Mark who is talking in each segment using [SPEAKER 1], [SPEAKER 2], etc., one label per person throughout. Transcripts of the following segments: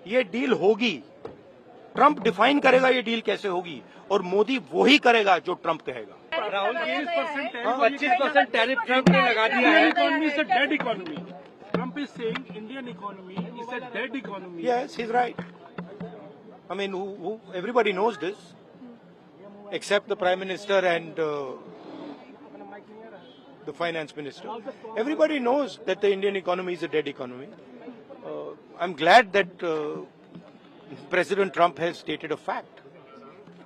[SPEAKER 1] ये डील होगी। Trump define करेगा ये डील कैसे होगी, और मोदी वही करेगा जो ट्रंप कहेगा।
[SPEAKER 2] राहुल जी 25% टैरिफ ट्रंप ने लगा दिया है।
[SPEAKER 3] Economy is a dead economy. Trump is saying Indian economy is a dead economy.
[SPEAKER 1] Yes, he's right. I mean, everybody knows this, except the Prime Minister and the Finance Minister. Everybody knows that the Indian economy is a dead economy. I'm glad that President Trump has stated a fact.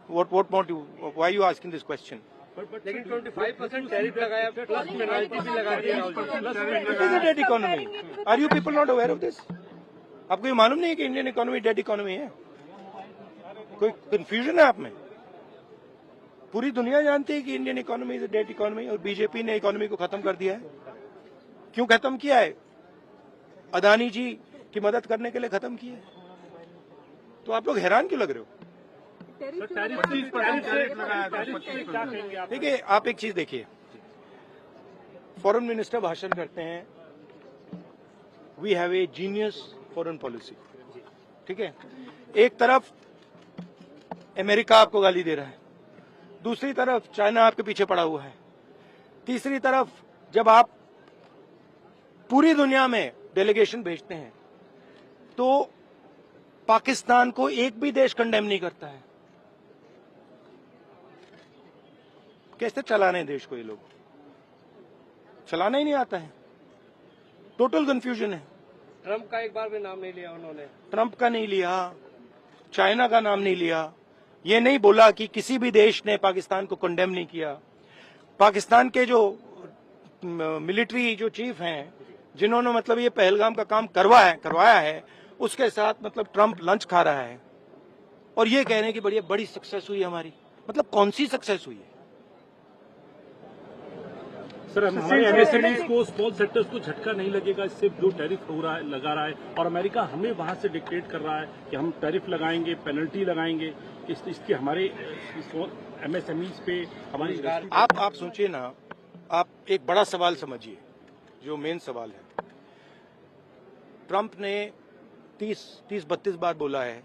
[SPEAKER 1] What more do you, why are you asking this question?
[SPEAKER 2] लेकिन 25% tariff लगाया, plus penalty भी लगा दी Rahul ji.
[SPEAKER 1] It is a dead economy. Are you people not aware of this? आपको ये मालूम नहीं है कि इंडियन इकोनॉमी डेड इकोनॉमी है? कोई कंफ्यूजन है आप में? पूरी दुनिया जानती है कि Indian economy is a dead economy, और बीजेपी ने इकोनॉमी को खत्म कर दिया है। क्यों खत्म किया है? अदानी जी की मदद करने के लिए खत्म किया है। तो आप लोग हैरान क्यों लग रहे हो? देखिए, आप एक चीज देखिए, फॉरेन मिनिस्टर भाषण करते हैं, we have a genius foreign policy, ठीक है। एक तरफ अमेरिका आपको गाली दे रहा है, दूसरी तरफ चाइना आपके पीछे पड़ा हुआ है, तीसरी तरफ जब आप पूरी दुनिया में डेलीगेशन भेजते हैं तो पाकिस्तान को एक भी देश कंडेम नहीं करता है। कैसे चलाने हैं देश को? ये लोग चलाना ही नहीं आता है। टोटल कंफ्यूजन है।
[SPEAKER 2] ट्रंप का एक बार भी नाम नहीं लिया उन्होंने।
[SPEAKER 1] ट्रंप का नहीं लिया, चाइना का नाम नहीं लिया, ये नहीं बोला कि किसी भी देश ने पाकिस्तान को कंडेम नहीं किया। पाकिस्तान के जो मिलिट्री जो चीफ हैं, जिन्होंने मतलब ये पहलगाम का काम करवाया है, उसके साथ मतलब ट्रंप लंच खा रहा है और ये कह रहे हैं कि बड़ी सक्सेस हुई हमारी। मतलब कौन सी सक्सेस हुई है?
[SPEAKER 3] सर, हमारे एमएसएमईज को, स्मॉल सेक्टर्स को झटका नहीं लगेगा इससे जो टैरिफ लगा रहा है, और अमेरिका हमें वहां से डिक्टेट कर रहा है कि हम टैरिफ लगाएंगे, पेनल्टी लगाएंगे, इसकी हमारे एमएसएमईज पे हमारी।
[SPEAKER 1] आप सोचिए ना, आप एक बड़ा सवाल समझिए, जो मेन सवाल है। ट्रंप ने 30-32 बार बोला है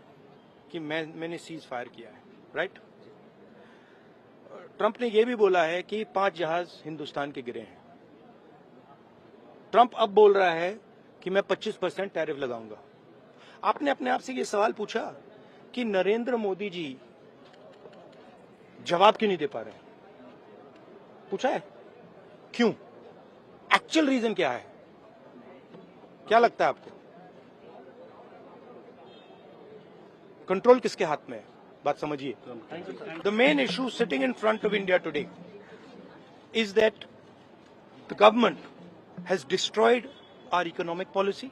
[SPEAKER 1] कि मैंने सीज फायर किया है, राइट। ट्रंप ने यह भी बोला है कि 5 जहाज हिंदुस्तान के गिरे हैं। ट्रंप अब बोल रहा है कि मैं 25% टैरिफ लगाऊंगा। आपने अपने आप से ये सवाल पूछा कि नरेंद्र मोदी जी जवाब क्यों नहीं दे पा रहे? पूछा है क्यों? एक्चुअल रीजन क्या है? क्या लगता है आपको? कंट्रोल किसके हाथ में है? बात समझिए। The main issue sitting in front of India today is that the government has destroyed our economic policy,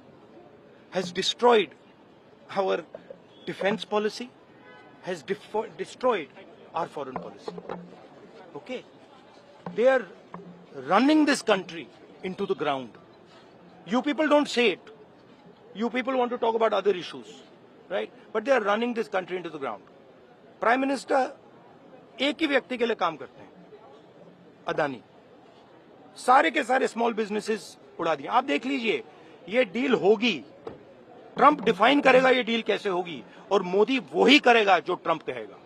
[SPEAKER 1] has destroyed our defense policy, has destroyed our foreign policy. Okay? They are running this country into the ground. You people don't say it. You people want to talk about other issues, right? But they are running this country into the ground. Prime minister एक ही व्यक्ति के लिए काम करते हैं, अदानी। सारे के सारे स्मॉल बिजनेसेस उड़ा दिए। आप देख लीजिए, ये डील होगी। ट्रंप डिफाइन करेगा ये डील कैसे होगी, और मोदी वही करेगा जो ट्रंप कहेगा।